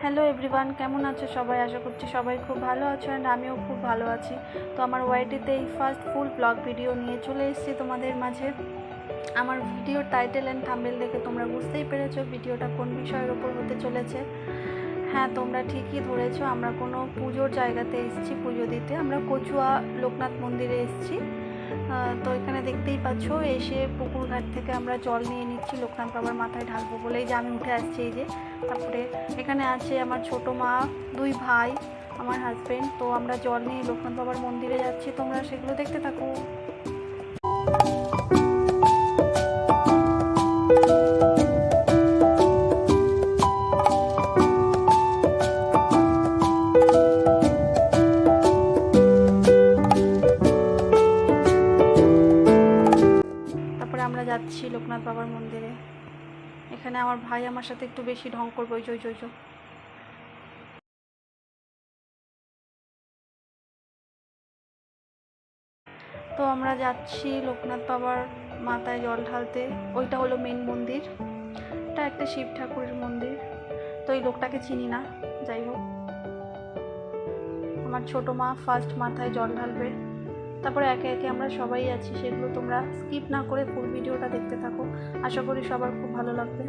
Hello everyone, কেমন আছো সবাই? আশা করছি সবাই খুব ভালো আছো অ্যান্ড আমিও খুব ভালো আছি। তো আমার ওয়াইটিতে এই ফার্স্ট ফুল ব্লগ ভিডিও নিয়ে চলে এসেছি তোমাদের মাঝে। আমার ভিডিওর টাইটেল অ্যান্ড থাম্বনেল দেখে তোমরা বুঝতেই পেরেছো ভিডিওটা কোন বিষয়ের ওপর হতে চলেছে। হ্যাঁ, তোমরা ঠিকই ধরেছো, আমরা কোনো পুজোর জায়গাতে এসেছি পুজো দিতে। আমরা কচুয়া লোকনাথ মন্দিরে এসেছি। তো এখানে দেখতেই পাচ্ছ, এসে পুকুর ঘাট থেকে আমরা জল নিয়ে নিচ্ছি লোকনাথ বাবার মাথায় ঢালবো বলে। এই যে আমি উঠে আসছি, এই যে। তারপরে এখানে আছে আমার ছোটো মা, দুই ভাই, আমার হাজব্যান্ড। তো আমরা জল নিয়ে লোকনাথ বাবার মন্দিরে যাচ্ছি, তোমরা সেগুলো দেখতে থাকো। আমরা যাচ্ছি লোকনাথ বাবার মন্দিরে। এখানে আমার ভাই আমার সাথে একটু বেশি ঢং করবে, ওই জয় জয়। তো আমরা যাচ্ছি লোকনাথ বাবার মাথায় জল ঢালতে। ওইটা হলো মেন মন্দির, এটা একটা শিব ঠাকুরের মন্দির। তো এই লোকটাকে চিনি না, যাই হোক। আমার ছোটো মা ফার্স্ট মাথায় জল ঢালবে, তারপরে একে একে আমরা সবাই আছি, সেগুলো তোমরা স্কিপ না করে ফুল ভিডিওটা দেখতে থাকো। আশা করি সবার খুব ভালো লাগবে।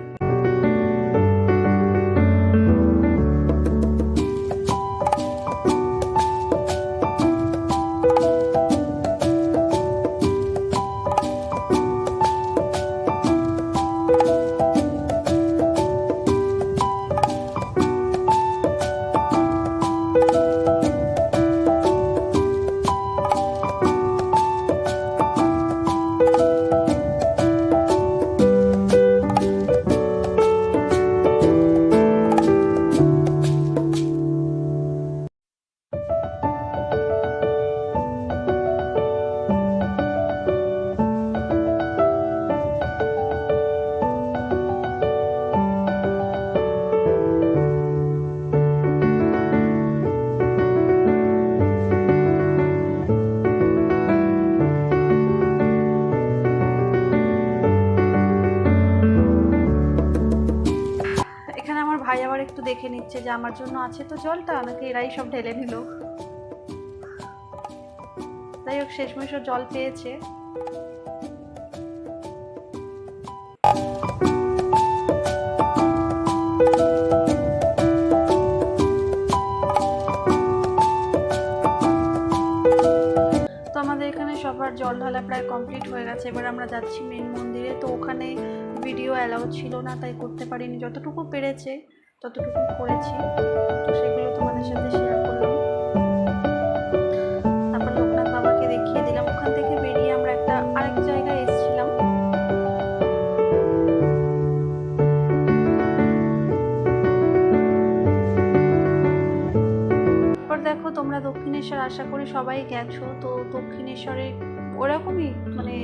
ভাই আবার একটু দেখে নিচ্ছে যে আমার জন্য আছে তো জলটা, নাকি এরাই সব ঢেলে নিল। যাই হোক, শেষমেশ জল পেয়েছে। তো আমাদের এখানে সবার জল ঢালা প্রায় কমপ্লিট হয়ে গেছে। এবার আমরা যাচ্ছি মেন মন্দিরে। তো ওখানে ভিডিও অ্যালাউ ছিল না, তাই করতে পারিনি। যতটুকু পেরেছে ততটুকু করেছি, তো সেগুলো তোমাদের সাথে শেয়ার করলাম। তারপর লোকনাথ বাবাকে দেখিয়ে দিলাম। ওখান থেকে বেরিয়ে আমরা আরেক জায়গায় এসেছিলাম। তারপর দেখো, তোমরা দক্ষিণেশ্বর আশা করি সবাই গেছো। তো দক্ষিণেশ্বরে ওরকমই মানে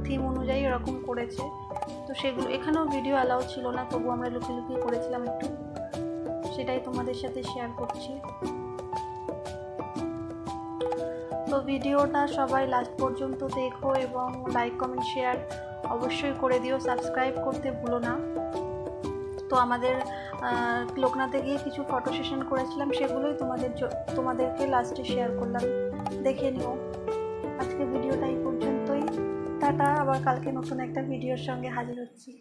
থিম অনুযায়ী ওরকম করেছে। তো সেগুলো এখানেও ভিডিও অ্যালাউ ছিল না, তবু আমরা লুকিয়ে লুকিয়ে করেছিলাম একটু, সেটাই তোমাদের সাথে শেয়ার করছি। তো ভিডিওটা সবাই লাস্ট পর্যন্ত দেখো এবং লাইক কমেন্ট শেয়ার অবশ্যই করে দিও, সাবস্ক্রাইব করতে ভুলো না। তো আমাদের লোকনাথে গিয়ে কিছু ফটো সেশন করেছিলাম, সেগুলোই তোমাদেরকে লাস্টে শেয়ার করলাম, দেখে নিও। আজকে ভিডিওটা এই পর্যন্তই, টাটা। আবার কালকে নতুন একটা ভিডিওর সঙ্গে হাজির হচ্ছি।